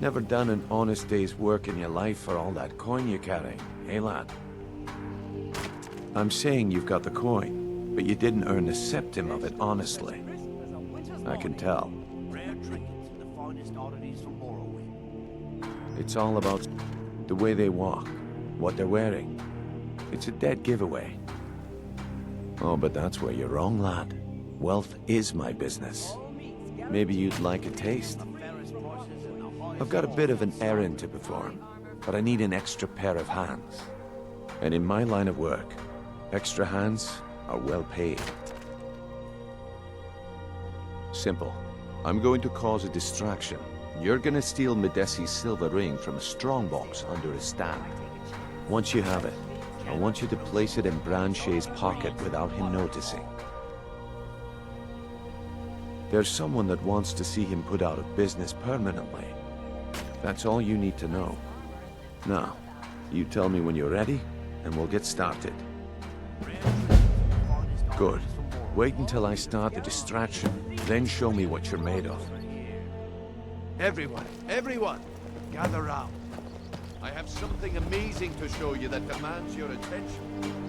Never done an honest day's work in your life for all that coin you carry, eh, lad? I'm saying you've got the coin, but you didn't earn a septim of it honestly. I can tell. It's all about the way they walk, what they're wearing. It's a dead giveaway. Oh, but that's where you're wrong, lad. Wealth is my business. Maybe you'd like a taste. I've got a bit of an errand to perform, but I need an extra pair of hands. And in my line of work, extra hands are well paid. Simple. I'm going to cause a distraction. You're gonna steal Medesi's silver ring from a strongbox under his stand. Once you have it, I want you to place it in Brand-Shei's pocket without him noticing. There's someone that wants to see him put out of business permanently. That's all you need to know. Now, you tell me when you're ready, and we'll get started. Good. Wait until I start the distraction, then show me what you're made of. Everyone, gather round. I have something amazing to show you that demands your attention.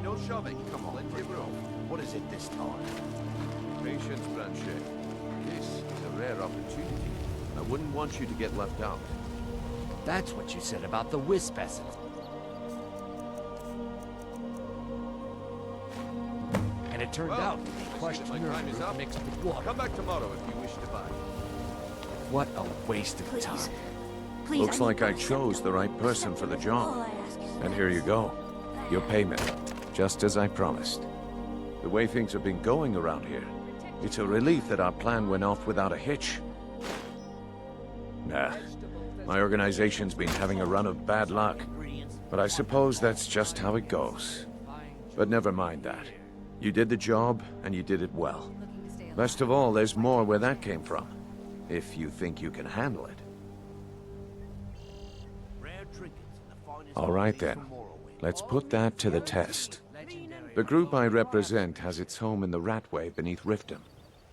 No shoving. Come on, plenty of room. What is it this time? Patience, Brand-Shei. This is a rare opportunity. I wouldn't want you to get left out. That's what you said about the wisp essence. And it turned out to be crushed nerve mixed with water. Come back tomorrow if you wish to buy. What a waste of time. Please, Looks like I chose the right person for the job. And here you go. Your payment. Just as I promised. The way things have been going around here, it's a relief that our plan went off without a hitch. Nah, my organization's been having a run of bad luck, but I suppose that's just how it goes. But never mind that. You did the job, and you did it well. Best of all, there's more where that came from, if you think you can handle it. All right then. Let's put that to the test. The group I represent has its home in the Ratway beneath Riften,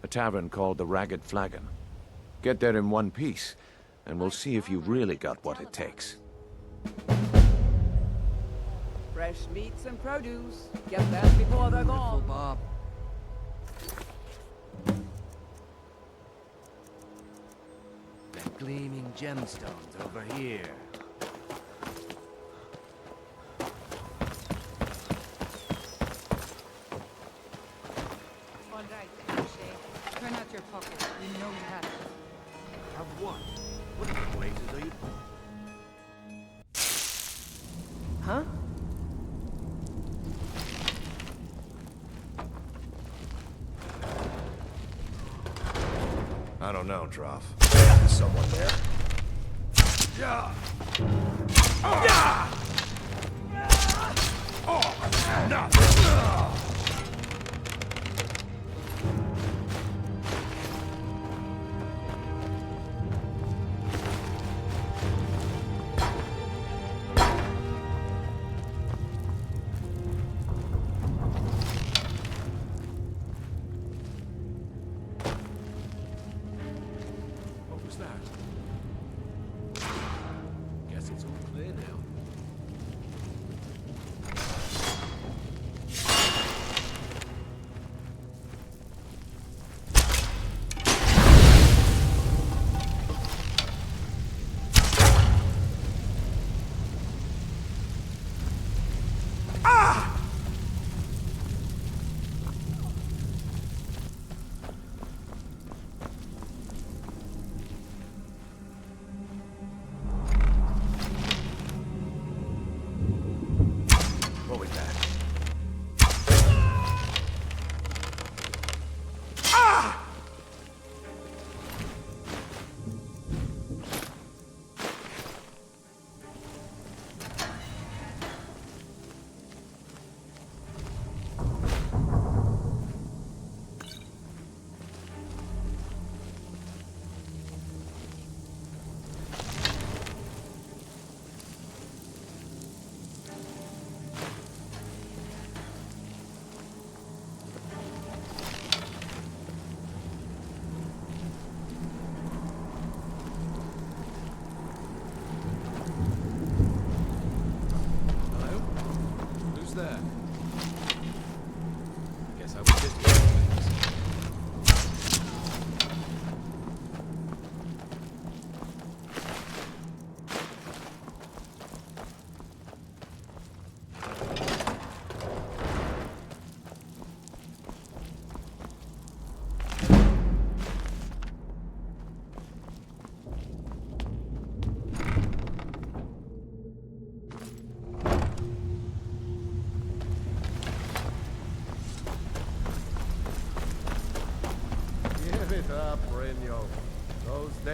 a tavern called the Ragged Flagon. Get there in one piece, and we'll see if you've really got what it takes. Fresh meats and produce. Get that before they're gone. Bob. The gleaming gemstones over here. Turn out your pocket. You know you have it. Have what? What places are you? Huh? I don't know, Droff. There's someone there. Yeah. Oh. Yeah. Oh. No.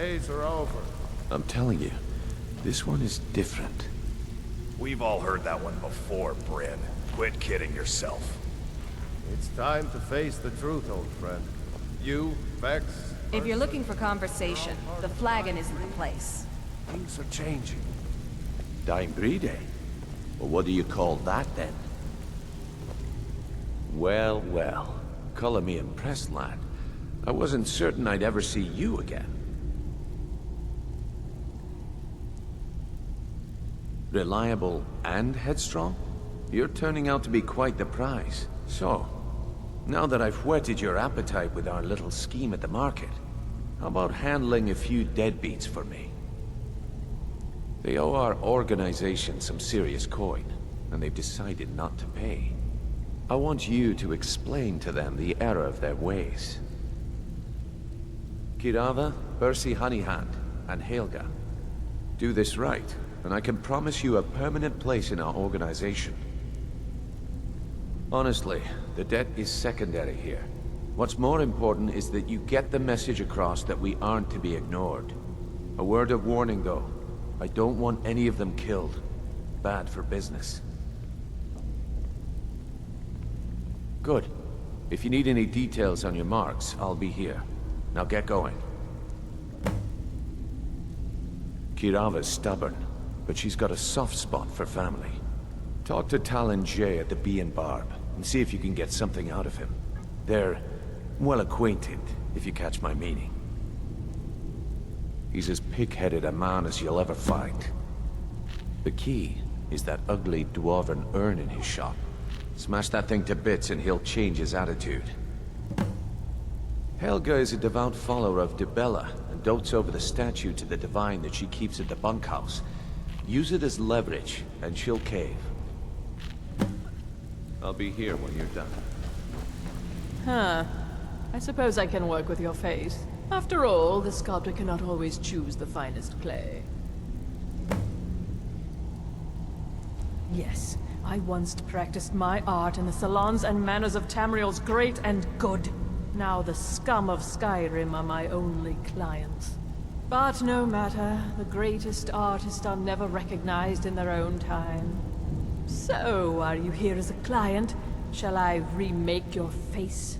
days are over. I'm telling you, this one is different. We've all heard that one before, Bryn. Quit kidding yourself. It's time to face the truth, old friend. You, Vex... If you're looking for conversation, the Flagon isn't the place. Things are changing. Dying breed, eh? Well, what do you call that, then? Well, well. Color me impressed, lad. I wasn't certain I'd ever see you again. Reliable and headstrong? You're turning out to be quite the prize. So, now that I've whetted your appetite with our little scheme at the market, how about handling a few deadbeats for me? They owe our organization some serious coin, and they've decided not to pay. I want you to explain to them the error of their ways. Kirava, Percy Honeyhand, and Helga. Do this right, and I can promise you a permanent place in our organization. Honestly, the debt is secondary here. What's more important is that you get the message across that we aren't to be ignored. A word of warning, though. I don't want any of them killed. Bad for business. Good. If you need any details on your marks, I'll be here. Now get going. Kirava's stubborn, but she's got a soft spot for family. Talk to Brand-Shei at the Bee and Barb, and see if you can get something out of him. They're well acquainted, if you catch my meaning. He's as pig-headed a man as you'll ever find. The key is that ugly dwarven urn in his shop. Smash that thing to bits and he'll change his attitude. Helga is a devout follower of Dibella and dotes over the statue to the divine that she keeps at the bunkhouse. Use it as leverage, and she'll cave. I'll be here when you're done. Huh. I suppose I can work with your face. After all, the sculptor cannot always choose the finest clay. Yes, I once practiced my art in the salons and manners of Tamriel's great and good. Now the scum of Skyrim are my only clients. But no matter, the greatest artists are never recognized in their own time. So, are you here as a client? Shall I remake your face?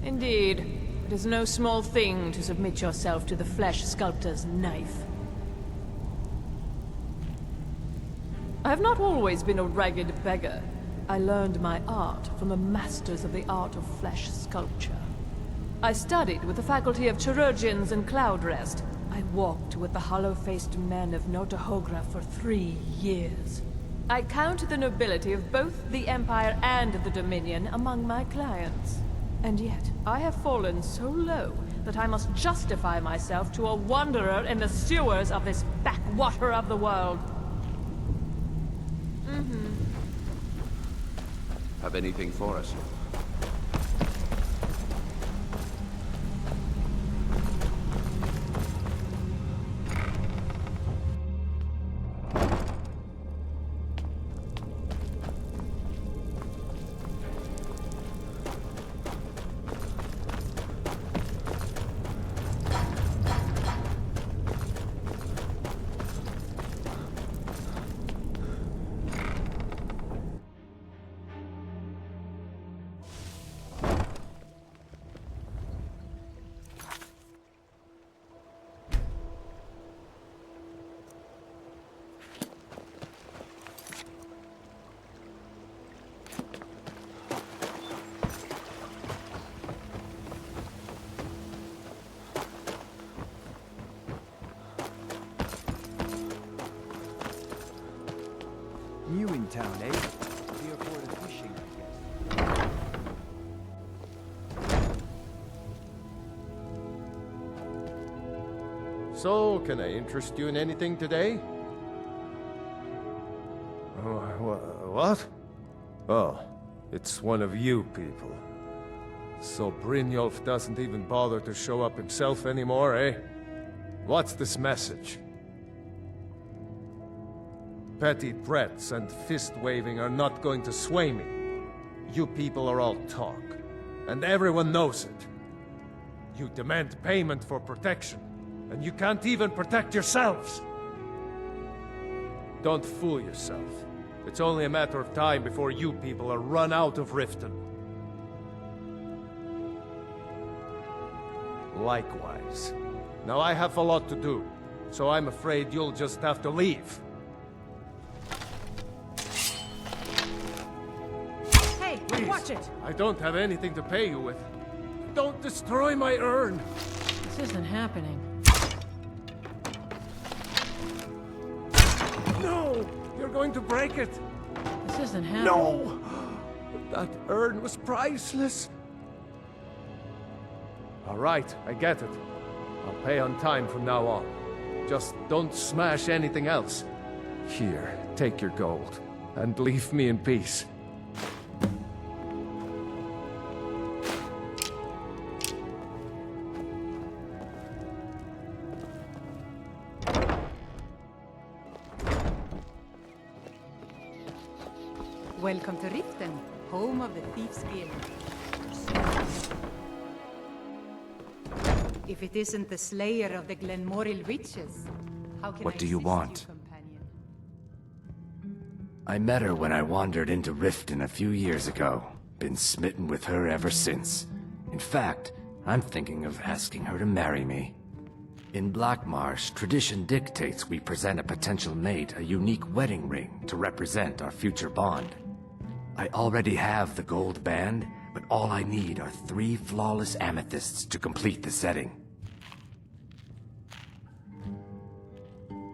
Indeed. It is no small thing to submit yourself to the flesh sculptor's knife. I have not always been a ragged beggar. I learned my art from the masters of the art of flesh sculpture. I studied with the faculty of chirurgeons and Cloudrest. I walked with the hollow-faced men of Notahogra for 3 years. I count the nobility of both the Empire and the Dominion among my clients. And yet, I have fallen so low that I must justify myself to a wanderer in the sewers of this backwater of the world. Have anything for us? New in town, eh? Here for the fishing, I guess. So, can I interest you in anything today? What? Oh, it's one of you people. So Brynjolf doesn't even bother to show up himself anymore, eh? What's this message? Petty threats and fist-waving are not going to sway me. You people are all talk. and everyone knows it. You demand payment for protection, and you can't even protect yourselves. Don't fool yourself. It's only a matter of time before you people are run out of Riften. Likewise. Now I have a lot to do, so I'm afraid you'll just have to leave. Hey, Please, watch it! I don't have anything to pay you with. Don't destroy my urn! This isn't happening. No! You're going to break it! This isn't happening. No! That urn was priceless! Alright, I get it. I'll pay on time from now on. Just don't smash anything else. Here, take your gold, and leave me in peace. Welcome to Riften, home of the Thieves Guild. If it isn't the slayer of the Glenmoril witches, how can What I do you assist want? companion? I met her when I wandered into Riften a few years ago. Been smitten with her ever since. In fact, I'm thinking of asking her to marry me. In Blackmarsh, tradition dictates we present a potential mate a unique wedding ring to represent our future bond. I already have the gold band, but all I need are 3 flawless amethysts to complete the setting.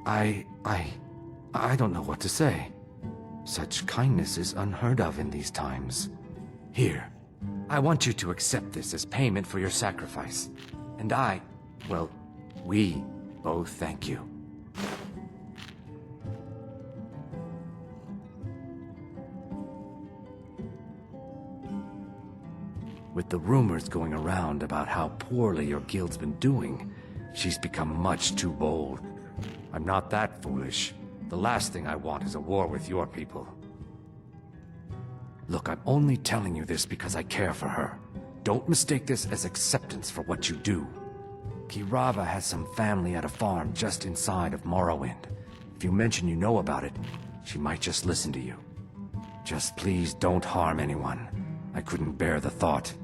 I don't know what to say. Such kindness is unheard of in these times. Here, I want you to accept this as payment for your sacrifice. And we both thank you. With the rumors going around about how poorly your guild's been doing, she's become much too bold. I'm not that foolish. The last thing I want is a war with your people. Look, I'm only telling you this because I care for her. Don't mistake this as acceptance for what you do. Kirava has some family at a farm just inside of Morrowind. If you mention you know about it, she might just listen to you. Just please don't harm anyone. I couldn't bear the thought.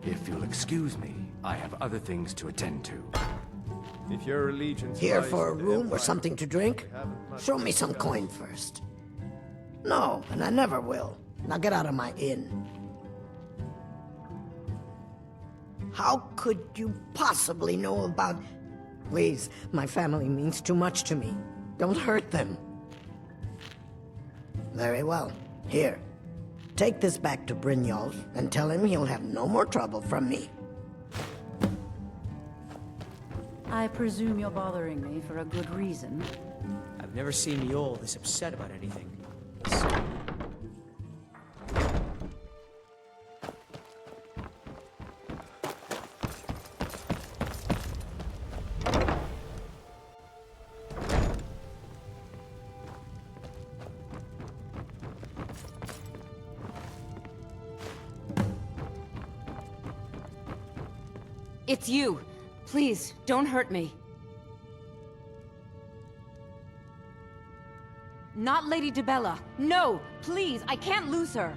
If you'll excuse me, I have other things to attend to. If your allegiance Here lies for a with the room or Empire, something to drink? I haven't much Show me to some tell. coin first. No, and I never will. Now get out of my inn. How could you possibly know about... Please, my family means too much to me. Don't hurt them. Very well. Here. Take this back to Brynjolf and tell him he'll have no more trouble from me. I presume you're bothering me for a good reason. I've never seen Mjol this upset about anything. It's you. Please, don't hurt me. Not Lady Dibella. No, please, I can't lose her.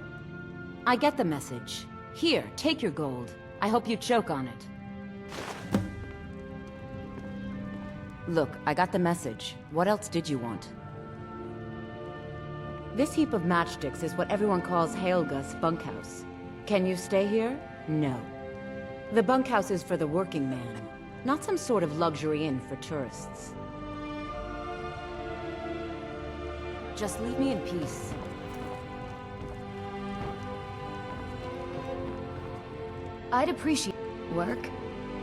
I get the message. Here, take your gold. I hope you choke on it. Look, I got the message. What else did you want? This heap of matchsticks is what everyone calls Helga's bunkhouse. Can you stay here? No. The bunkhouse is for the working man, not some sort of luxury inn for tourists. Just leave me in peace. I'd appreciate work.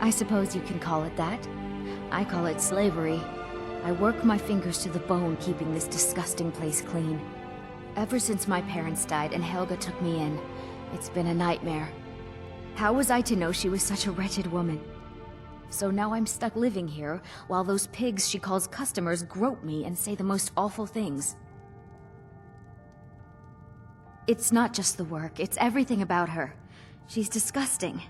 I suppose you can call it that. I call it slavery. I work my fingers to the bone keeping this disgusting place clean. Ever since my parents died and Helga took me in, it's been a nightmare. How was I to know she was such a wretched woman? So now I'm stuck living here, while those pigs she calls customers grope me and say the most awful things. It's not just the work, it's everything about her. She's disgusting.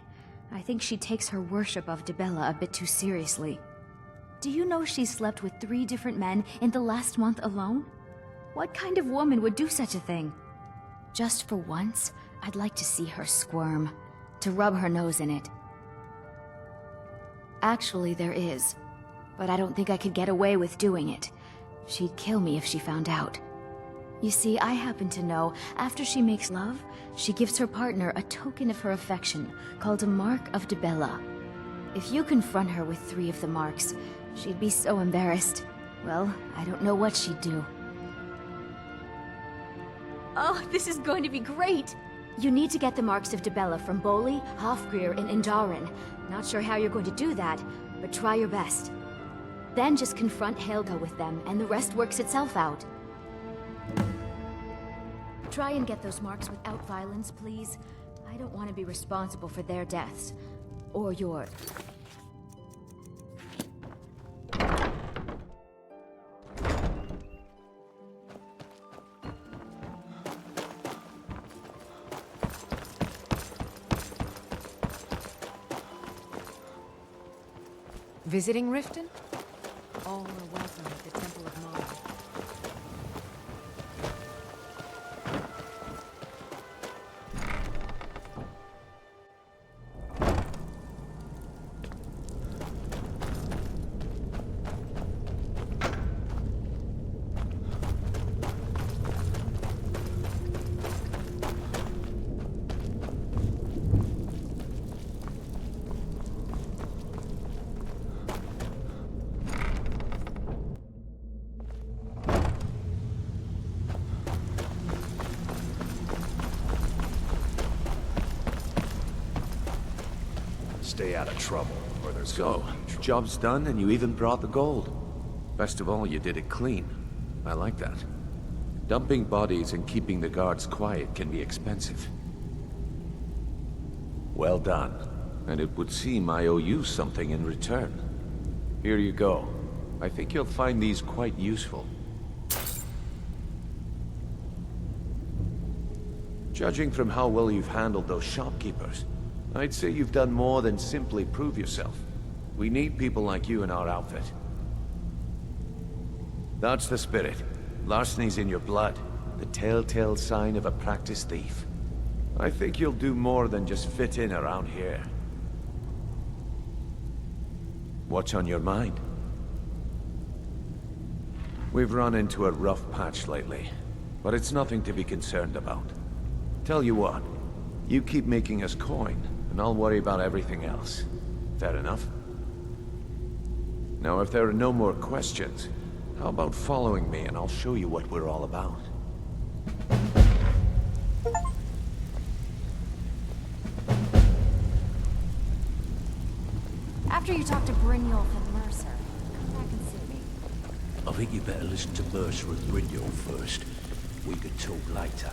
I think she takes her worship of Dibella a bit too seriously. Do you know she slept with 3 different men in the last month alone? What kind of woman would do such a thing? Just for once, I'd like to see her squirm, to rub her nose in it. Actually, there is, but I don't think I could get away with doing it. She'd kill me if she found out. You see, I happen to know, after she makes love, she gives her partner a token of her affection, called a Mark of Dibella. If you confront her with 3 of the marks, she'd be so embarrassed. Well, I don't know what she'd do. Oh, this is going to be great! You need to get the marks of Dibella from Boli, Hofgrir, and Indaren. Not sure how you're going to do that, but try your best. Then just confront Helga with them, and the rest works itself out. Try and get those marks without violence, please. I don't want to be responsible for their deaths. Or yours. Visiting Riften? All are welcome at the Temple of Mara. Stay out of trouble, or there's So, job's done and you even brought the gold. Best of all, you did it clean. I like that. Dumping bodies and keeping the guards quiet can be expensive. Well done. And it would seem I owe you something in return. Here you go. I think you'll find these quite useful. Judging from how well you've handled those shopkeepers, I'd say you've done more than simply prove yourself. We need people like you in our outfit. That's the spirit. Larceny's in your blood. The telltale sign of a practiced thief. I think you'll do more than just fit in around here. What's on your mind? We've run into a rough patch lately, but it's nothing to be concerned about. Tell you what, you keep making us coin, and I'll worry about everything else. Fair enough? Now, if there are no more questions, how about following me and I'll show you what we're all about? After you talk to Brynjolf and Mercer, come back and see me. I think you better listen to Mercer and Brynjolf first. We could talk later.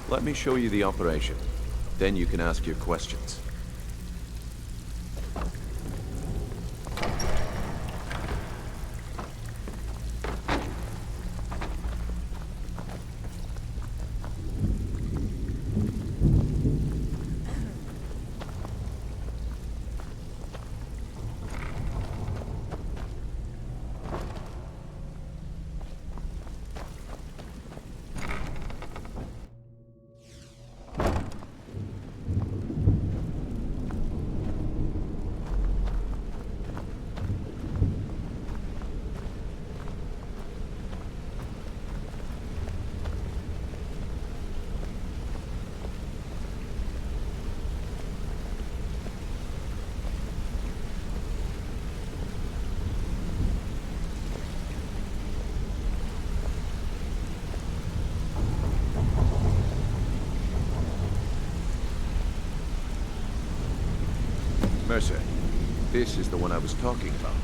Let me show you the operation. Then you can ask your questions. Mercer, this is the one I was talking about.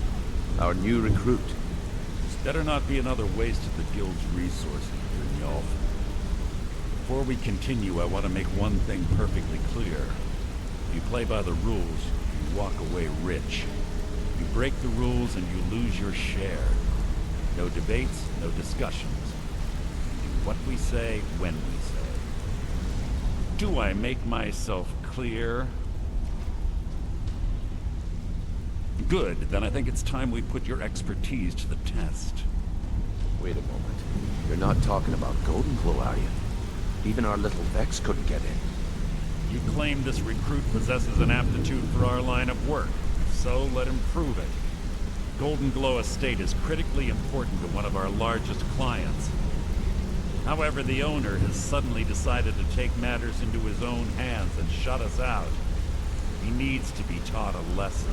Our new recruit. This better not be another waste of the guild's resources, Brynjolf. Before we continue, I want to make one thing perfectly clear. If you play by the rules, you walk away rich. You break the rules and you lose your share. No debates, no discussions. What we say, when we say. Do I make myself clear? Good, then I think it's time we put your expertise to the test. Wait a moment. You're not talking about Golden Glow, are you? Even our little Vex couldn't get in. You claim this recruit possesses an aptitude for our line of work, so let him prove it. Golden Glow Estate is critically important to one of our largest clients. However, the owner has suddenly decided to take matters into his own hands and shut us out. He needs to be taught a lesson.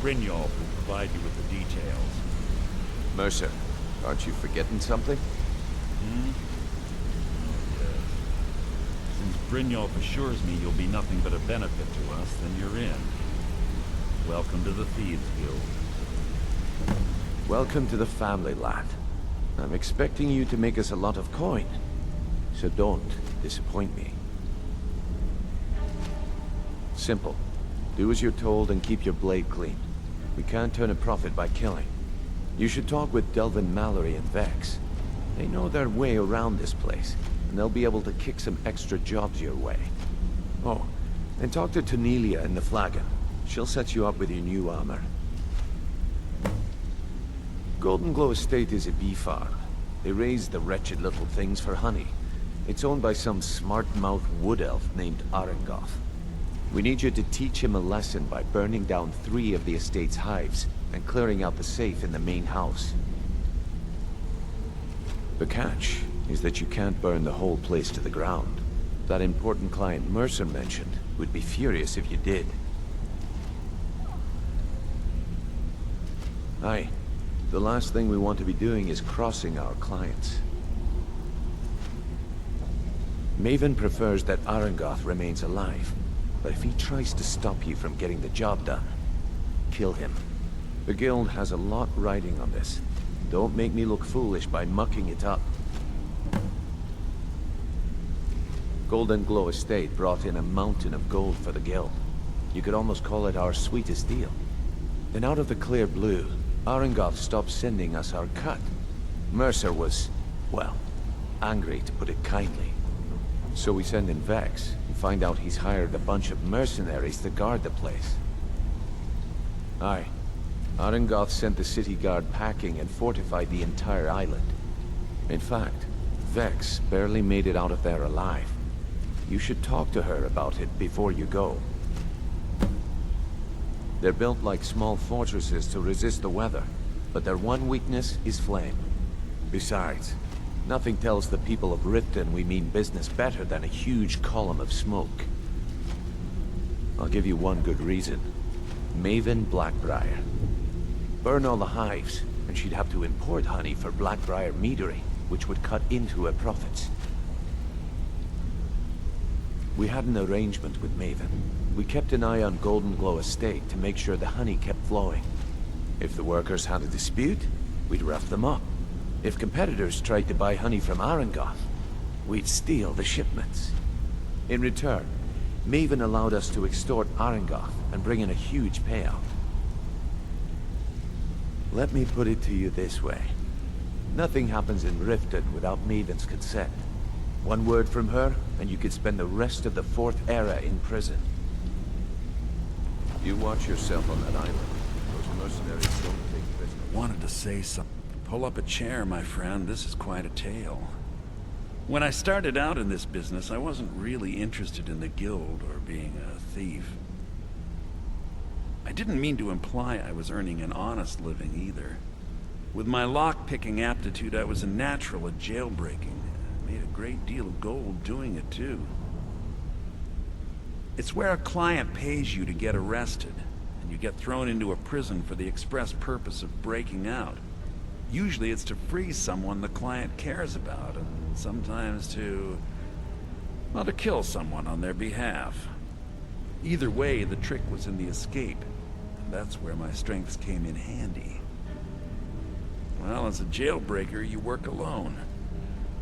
Brynjolf will provide you with the details. Mercer, aren't you forgetting something? Hmm? Yes. Since Brynjolf assures me you'll be nothing but a benefit to us, then you're in. Welcome to the Thieves Guild. Welcome to the family, lad. I'm expecting you to make us a lot of coin, so don't disappoint me. Simple. Do as you're told and keep your blade clean. We can't turn a profit by killing. You should talk with Delvin Mallory and Vex. They know their way around this place, and they'll be able to kick some extra jobs your way. Oh, and talk to Cornelia in the Flagon. She'll set you up with your new armor. Golden Glow Estate is a bee farm. They raise the wretched little things for honey. It's owned by some smart-mouthed wood elf named Arengoth. We need you to teach him a lesson by burning down 3 of the estate's hives and clearing out the safe in the main house. The catch is that you can't burn the whole place to the ground. That important client Mercer mentioned would be furious if you did. Aye. The last thing we want to be doing is crossing our clients. Maven prefers that Arengoth remains alive, but if he tries to stop you from getting the job done, kill him. The guild has a lot riding on this. Don't make me look foolish by mucking it up. Golden Glow Estate brought in a mountain of gold for the guild. You could almost call it our sweetest deal. Then out of the clear blue, Arengoth stopped sending us our cut. Mercer was, well, angry to put it kindly. So we send in Vex and find out he's hired a bunch of mercenaries to guard the place. Aye. Arengoth sent the city guard packing and fortified the entire island. In fact, Vex barely made it out of there alive. You should talk to her about it before you go. They're built like small fortresses to resist the weather, but their one weakness is flame. Besides, nothing tells the people of Riften we mean business better than a huge column of smoke. I'll give you one good reason. Maven Blackbriar. Burn all the hives, and she'd have to import honey for Blackbriar meadery, which would cut into her profits. We had an arrangement with Maven. We kept an eye on Golden Glow Estate to make sure the honey kept flowing. If the workers had a dispute, we'd rough them up. If competitors tried to buy honey from Arengoth, we'd steal the shipments. In return, Maven allowed us to extort Arengoth and bring in a huge payout. Let me put it to you this way. Nothing happens in Riften without Maven's consent. One word from her, and you could spend the rest of the 4th era in prison. You watch yourself on that island. Those mercenaries don't take prisoners. Wanted to say something. Pull up a chair, my friend. This is quite a tale. When I started out in this business, I wasn't really interested in the guild or being a thief. I didn't mean to imply I was earning an honest living either. With my lock-picking aptitude, I was a natural at jailbreaking. I made a great deal of gold doing it, too. It's where a client pays you to get arrested, and you get thrown into a prison for the express purpose of breaking out. Usually it's to free someone the client cares about, and sometimes to kill someone on their behalf. Either way, the trick was in the escape, and that's where my strengths came in handy. Well, as a jailbreaker, you work alone.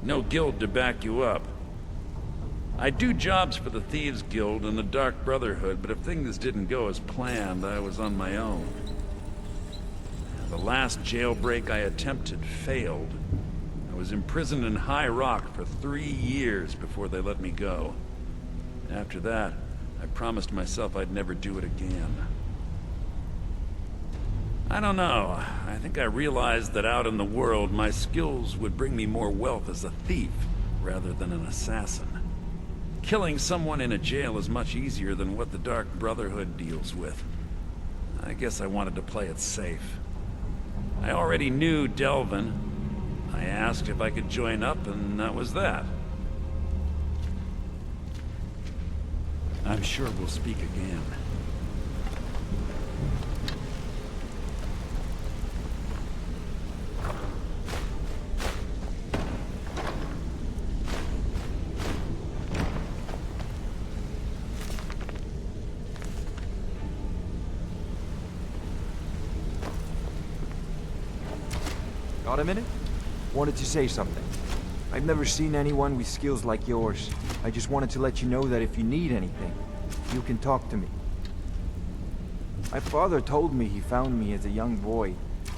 No guild to back you up. I do jobs for the Thieves Guild and the Dark Brotherhood, but if things didn't go as planned, I was on my own. The last jailbreak I attempted failed. I was imprisoned in High Rock for 3 years before they let me go. After that, I promised myself I'd never do it again. I don't know. I think I realized that out in the world, my skills would bring me more wealth as a thief, rather than an assassin. Killing someone in a jail is much easier than what the Dark Brotherhood deals with. I guess I wanted to play it safe. I already knew Delvin. I asked if I could join up, and that was that. I'm sure we'll speak again. Got a minute? Wanted to say something. I've never seen anyone with skills like yours. I just wanted to let you know that if you need anything, you can talk to me. My father told me he found me as a young boy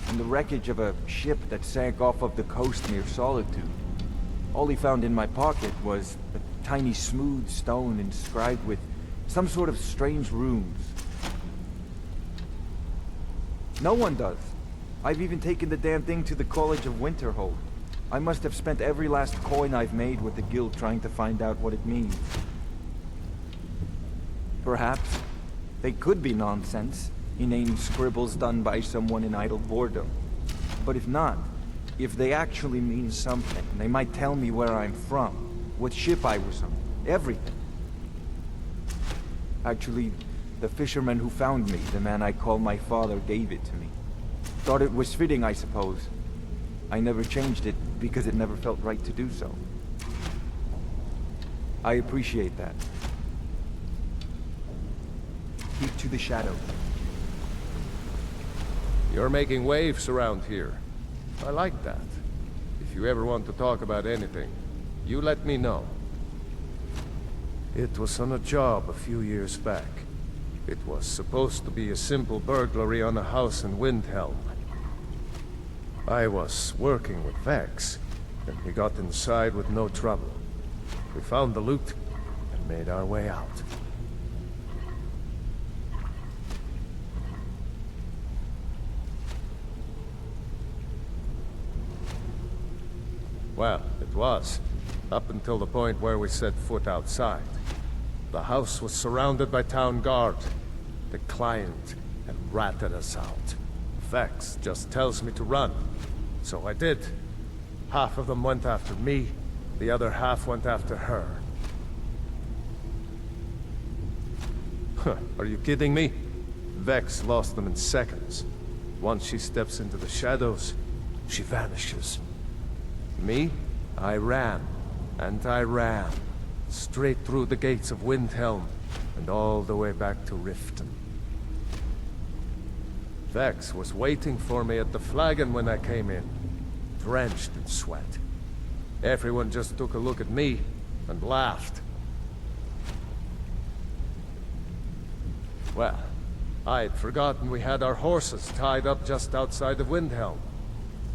in the wreckage of a ship that sank off of the coast near Solitude. All he found in my pocket was a tiny smooth stone inscribed with some sort of strange runes. No one does. I've even taken the damn thing to the College of Winterhold. I must have spent every last coin I've made with the guild trying to find out what it means. Perhaps they could be nonsense, inane scribbles done by someone in idle boredom. But if not, if they actually mean something, they might tell me where I'm from, what ship I was on, everything. Actually, the fisherman who found me, the man I call my father, gave it to me. Thought it was fitting, I suppose. I never changed it because it never felt right to do so. I appreciate that. Keep to the shadows. You're making waves around here. I like that. If you ever want to talk about anything, you let me know. It was on a job a few years back. It was supposed to be a simple burglary on a house in Windhelm. I was working with Vex, and we got inside with no trouble. We found the loot, and made our way out. Well, it was, up until the point where we set foot outside. The house was surrounded by town guard. They climbed and ratted us out. Vex just tells me to run. So I did. Half of them went after me, the other half went after her. Huh, are you kidding me? Vex lost them in seconds. Once she steps into the shadows, she vanishes. Me? I ran, and I ran. Straight through the gates of Windhelm, and all the way back to Riften. Vex was waiting for me at the Flagon when I came in, drenched in sweat. Everyone just took a look at me and laughed. Well, I'd forgotten we had our horses tied up just outside of Windhelm.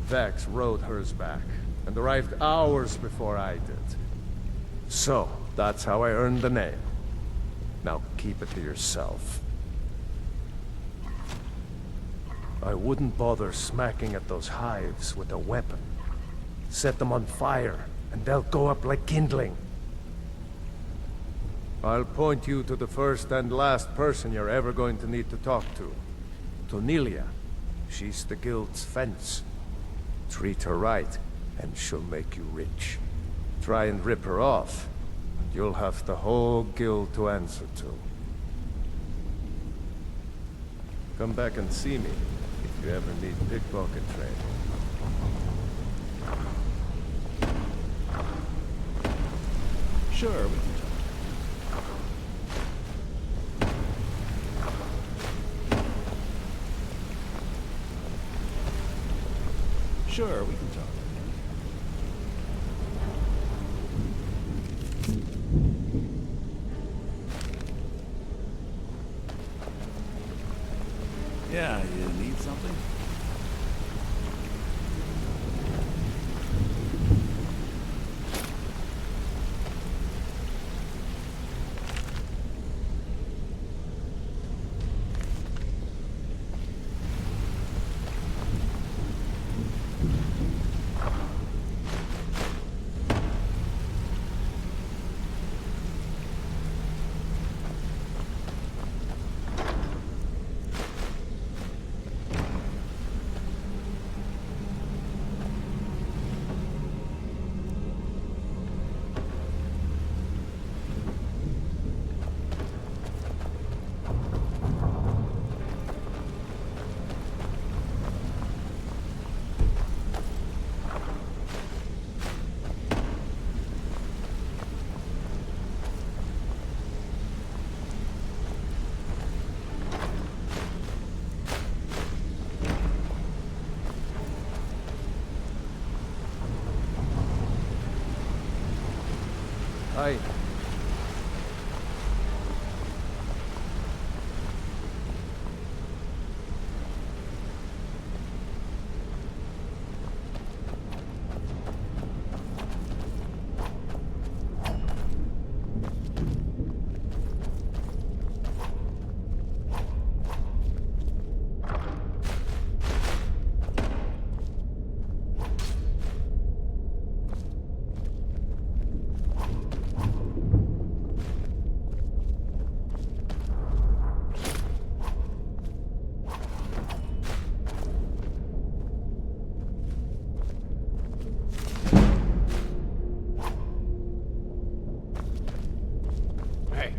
Vex rode hers back, and arrived hours before I did. So, that's how I earned the name. Now keep it to yourself. I wouldn't bother smacking at those hives with a weapon. Set them on fire, and they'll go up like kindling. I'll point you to the first and last person you're ever going to need to talk to. Tonilia. She's the guild's fence. Treat her right, and she'll make you rich. Try and rip her off, and you'll have the whole guild to answer to. Come back and see me if you ever need pickpocket training. Sure, we can talk. Sure, we can talk. Yeah, you need something? hide.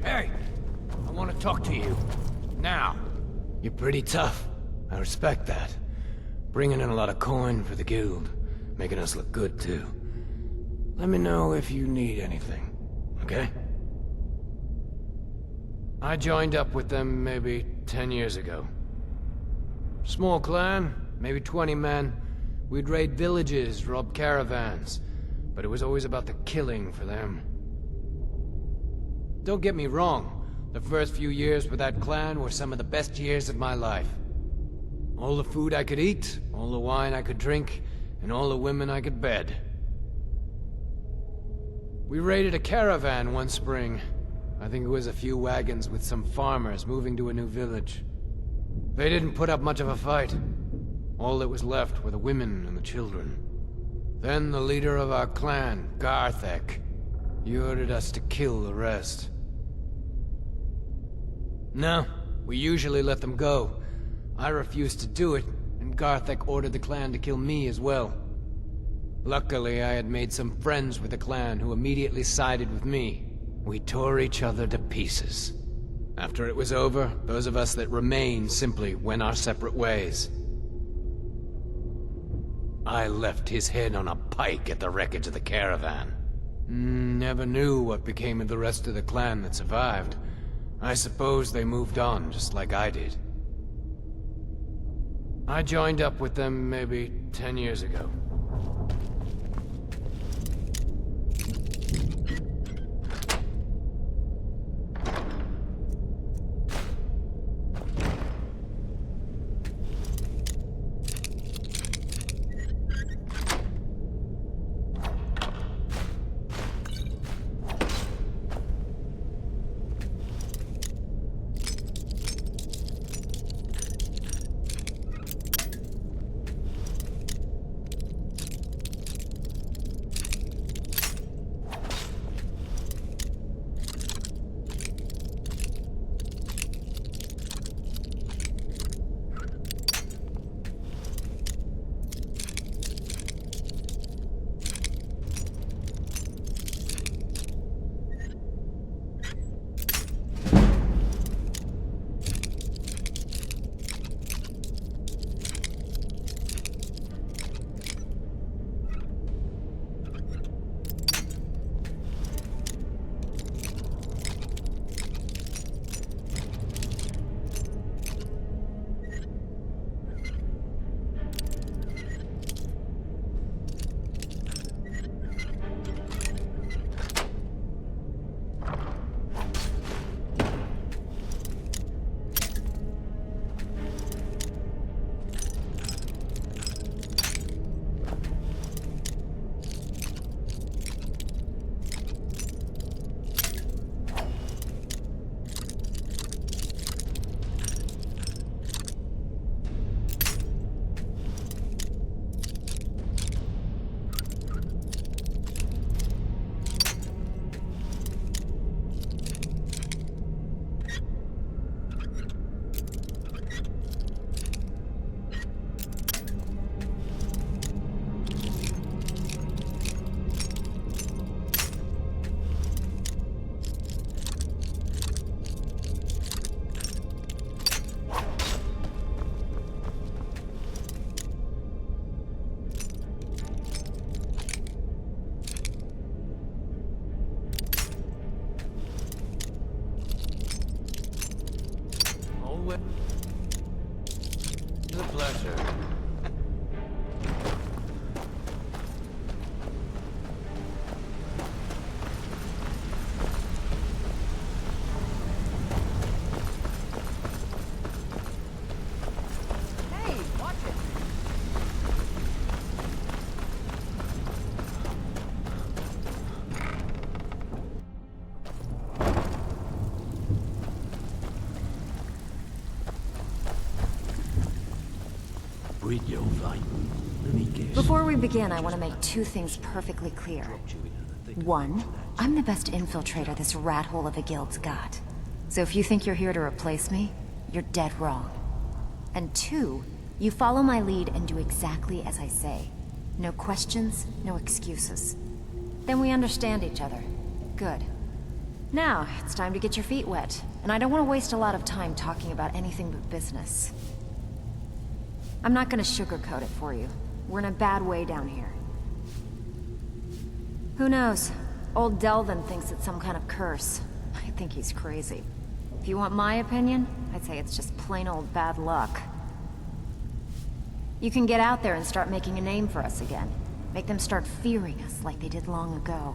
Hey! I want to talk to you. Now. You're pretty tough. I respect that. Bringing in a lot of coin for the guild. Making us look good, too. Let me know if you need anything, okay? I joined up with them maybe 10 years ago. Small clan, maybe 20 men. We'd raid villages, rob caravans. But it was always about the killing for them. Don't get me wrong. The first few years with that clan were some of the best years of my life. All the food I could eat, all the wine I could drink, and all the women I could bed. We raided a caravan one spring. I think it was a few wagons with some farmers moving to a new village. They didn't put up much of a fight. All that was left were the women and the children. Then the leader of our clan, Garthek, he ordered us to kill the rest. No, we usually let them go. I refused to do it, and Garthek ordered the clan to kill me as well. Luckily, I had made some friends with the clan who immediately sided with me. We tore each other to pieces. After it was over, those of us that remained simply went our separate ways. I left his head on a pike at the wreckage of the caravan. Never knew what became of the rest of the clan that survived. I suppose they moved on, just like I did. I joined up with them maybe 10 years ago. It's a pleasure. Brynjolf, let me guess. Before we begin, I want to make two things perfectly clear. One, I'm the best infiltrator this rat hole of a guild's got. So if you think you're here to replace me, you're dead wrong. And two, you follow my lead and do exactly as I say. No questions, no excuses. Then we understand each other. Good. Now, it's time to get your feet wet, and I don't want to waste a lot of time talking about anything but business. I'm not gonna sugarcoat it for you. We're in a bad way down here. Who knows? Old Delvin thinks it's some kind of curse. I think he's crazy. If you want my opinion, I'd say it's just plain old bad luck. You can get out there and start making a name for us again. Make them start fearing us like they did long ago.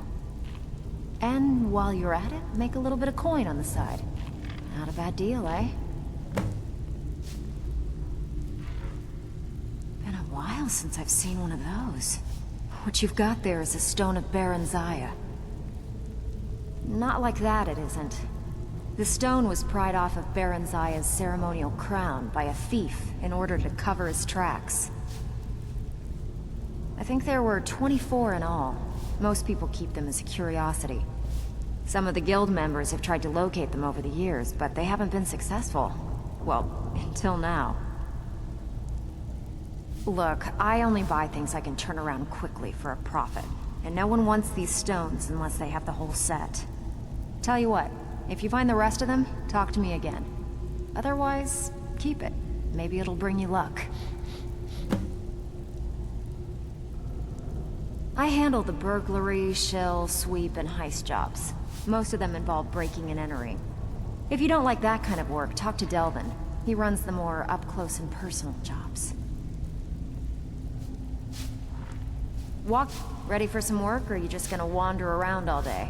And while you're at it, make a little bit of coin on the side. Not a bad deal, eh? Been a while since I've seen one of those. What you've got there is a stone of Brand-Shei. Not like that, it isn't. The stone was pried off of Brand-Shei's ceremonial crown by a thief in order to cover his tracks. I think there were 24 in all. Most people keep them as a curiosity. Some of the guild members have tried to locate them over the years, but they haven't been successful. Well, until now. Look, I only buy things I can turn around quickly for a profit. And no one wants these stones unless they have the whole set. Tell you what, if you find the rest of them, talk to me again. Otherwise, keep it. Maybe it'll bring you luck. I handle the burglary, shell, sweep, and heist jobs. Most of them involve breaking and entering. If you don't like that kind of work, talk to Delvin. He runs the more up-close and personal jobs. Ready for some work, or are you just gonna wander around all day?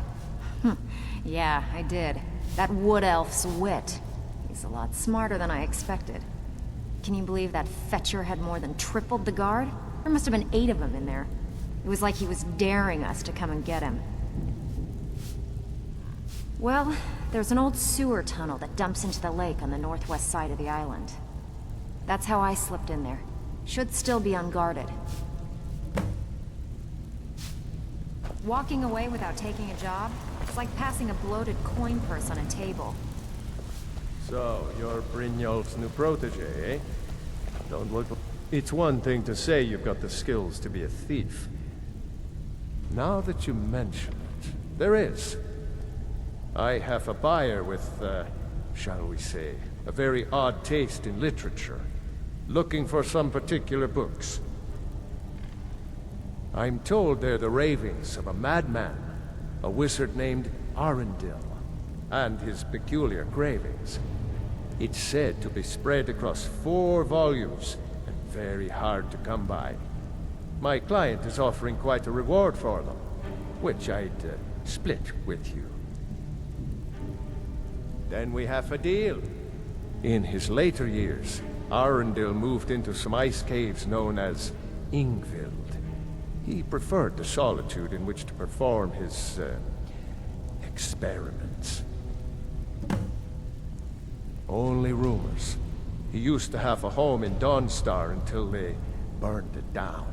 Yeah, I did. That wood elf's wit. He's a lot smarter than I expected. Can you believe that fetcher had more than tripled the guard? There must have been 8 of them in there. It was like he was daring us to come and get him. Well, there's an old sewer tunnel that dumps into the lake on the northwest side of the island. That's how I slipped in there. Should still be unguarded. Walking away without taking a job, it's like passing a bloated coin purse on a table. So, you're Brynjolf's new protege, eh? Don't look... It's one thing to say you've got the skills to be a thief. Now that you mention it, there is. I have a buyer with, shall we say, a very odd taste in literature, looking for some particular books. I'm told they're the ravings of a madman, a wizard named Arundel, and his peculiar cravings. It's said to be spread across 4 volumes, and very hard to come by. My client is offering quite a reward for them, which I'd split with you. Then we have a deal. In his later years, Arundel moved into some ice caves known as Ingvild. He preferred the solitude in which to perform his, experiments. Only rumors. He used to have a home in Dawnstar until they burned it down.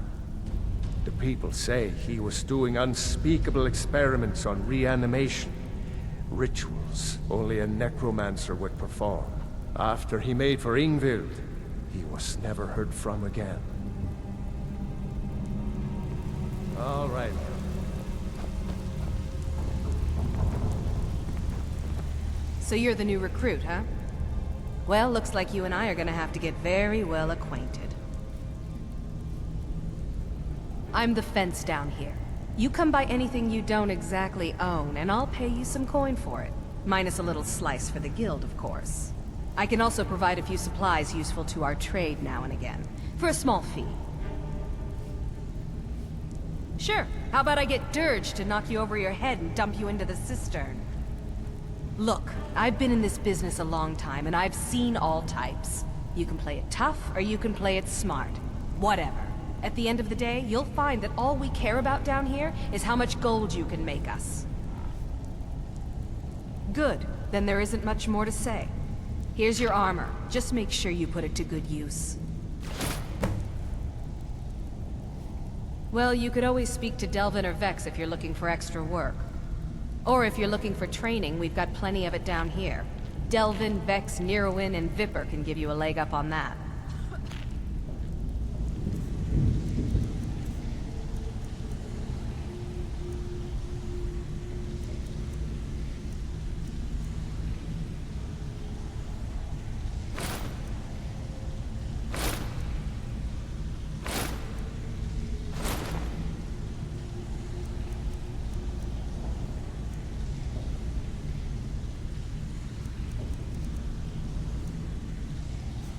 The people say he was doing unspeakable experiments on reanimation. Rituals only a necromancer would perform. After he made for Ingvild, he was never heard from again. All right. So you're the new recruit, huh? Well, looks like you and I are gonna have to get very well acquainted. I'm the fence down here. You come by anything you don't exactly own, and I'll pay you some coin for it. Minus a little slice for the guild, of course. I can also provide a few supplies useful to our trade now and again, for a small fee. Sure, how about I get Dirge to knock you over your head and dump you into the cistern? Look, I've been in this business a long time, and I've seen all types. You can play it tough, or you can play it smart. Whatever. At the end of the day, you'll find that all we care about down here is how much gold you can make us. Good. Then there isn't much more to say. Here's your armor. Just make sure you put it to good use. Well, you could always speak to Delvin or Vex if you're looking for extra work. Or if you're looking for training, we've got plenty of it down here. Delvin, Vex, Neruin, and Viper can give you a leg up on that.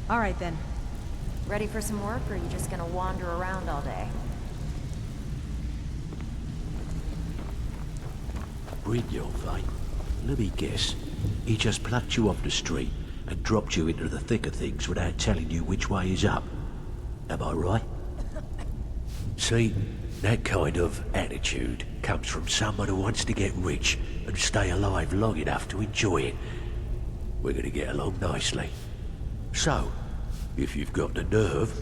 All right, then. Ready for some work, or are you just gonna wander around all day? Bryn-Shei, let me guess. He just plucked you off the street and dropped you into the thick of things without telling you which way is up. Am I right? See, that kind of attitude comes from someone who wants to get rich and stay alive long enough to enjoy it. We're gonna get along nicely. So, if you've got the nerve,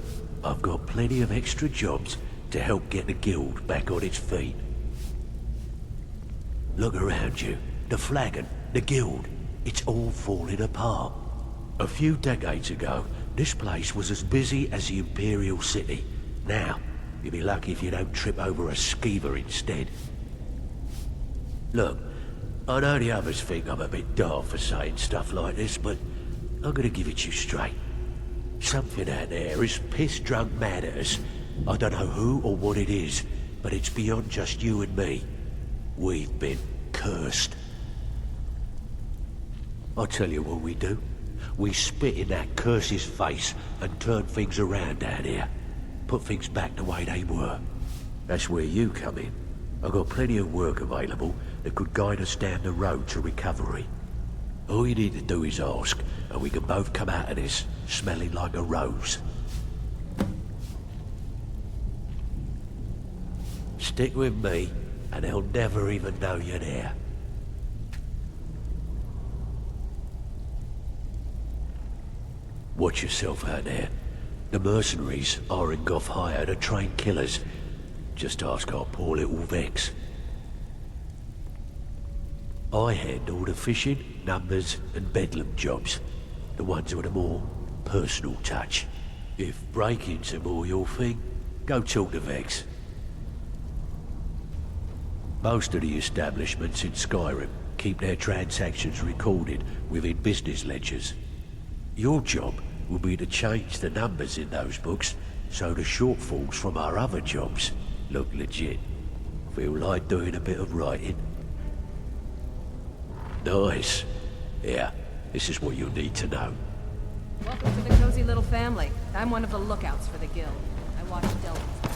I've got plenty of extra jobs to help get the guild back on its feet. Look around you. The Flagon, the guild, it's all falling apart. A few decades ago, this place was as busy as the Imperial City. Now, you'll be lucky if you don't trip over a skeever instead. Look, I know the others think I'm a bit daft for saying stuff like this, but I'm gonna give it you straight. Something out there is piss-drunk mad at us. I don't know who or what it is, but it's beyond just you and me. We've been cursed. I'll tell you what we do. We spit in that curse's face and turn things around down here. Put things back the way they were. That's where you come in. I've got plenty of work available that could guide us down the road to recovery. All you need to do is ask, and we can both come out of this smelling like a rose. Stick with me, and they'll never even know you're there. Watch yourself out there. The mercenaries are in Goth hire to train killers. Just ask our poor little Vex. I handle the fishing, numbers, and bedlam jobs. The ones with a more personal touch. If break-ins are more your thing, go talk to Vex. Most of the establishments in Skyrim keep their transactions recorded within business ledgers. Your job will be to change the numbers in those books so the shortfalls from our other jobs look legit. Feel like doing a bit of writing? Nice. Yeah, this is what you'll need to know. Welcome to the cozy little family. I'm one of the lookouts for the guild. I watch Delvin's back.